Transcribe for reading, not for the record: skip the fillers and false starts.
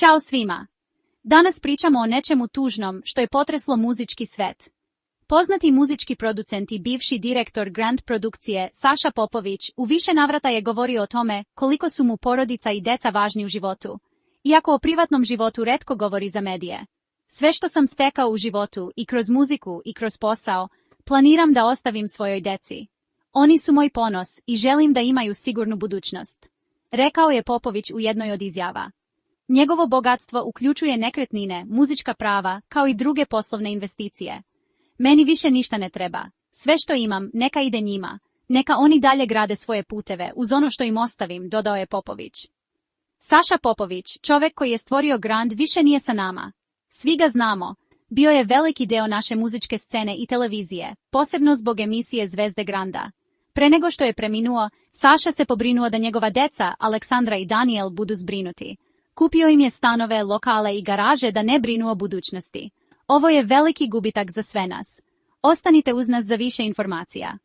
Ćao svima! Danas pričamo o nečemu tužnom što je potreslo muzički svet. Poznati muzički producent i bivši direktor Grand produkcije Saša Popović u više navrata je govorio o tome koliko su mu porodica i deca važni u životu, iako o privatnom životu retko govori za medije. Sve što sam stekao u životu i kroz muziku i kroz posao, planiram da ostavim svojoj deci. Oni su moj ponos i želim da imaju sigurnu budućnost, rekao je Popović u jednoj od izjava. Njegovo bogatstvo uključuje nekretnine, muzička prava, kao i druge poslovne investicije. Meni više ništa ne treba. Sve što imam, neka ide njima. Neka oni dalje grade svoje puteve uz ono što im ostavim, dodao je Popović. Saša Popović, čovjek koji je stvorio Grand, više nije sa nama. Svi ga znamo. Bio je veliki deo naše muzičke scene i televizije, posebno zbog emisije Zvezde Granda. Pre nego što je preminuo, Saša se pobrinuo da njegova deca, Aleksandra i Daniel, budu zbrinuti. Kupio im je stanove, lokale i garaže da ne brinu o budućnosti. Ovo je veliki gubitak za sve nas. Ostanite uz nas za više informacija.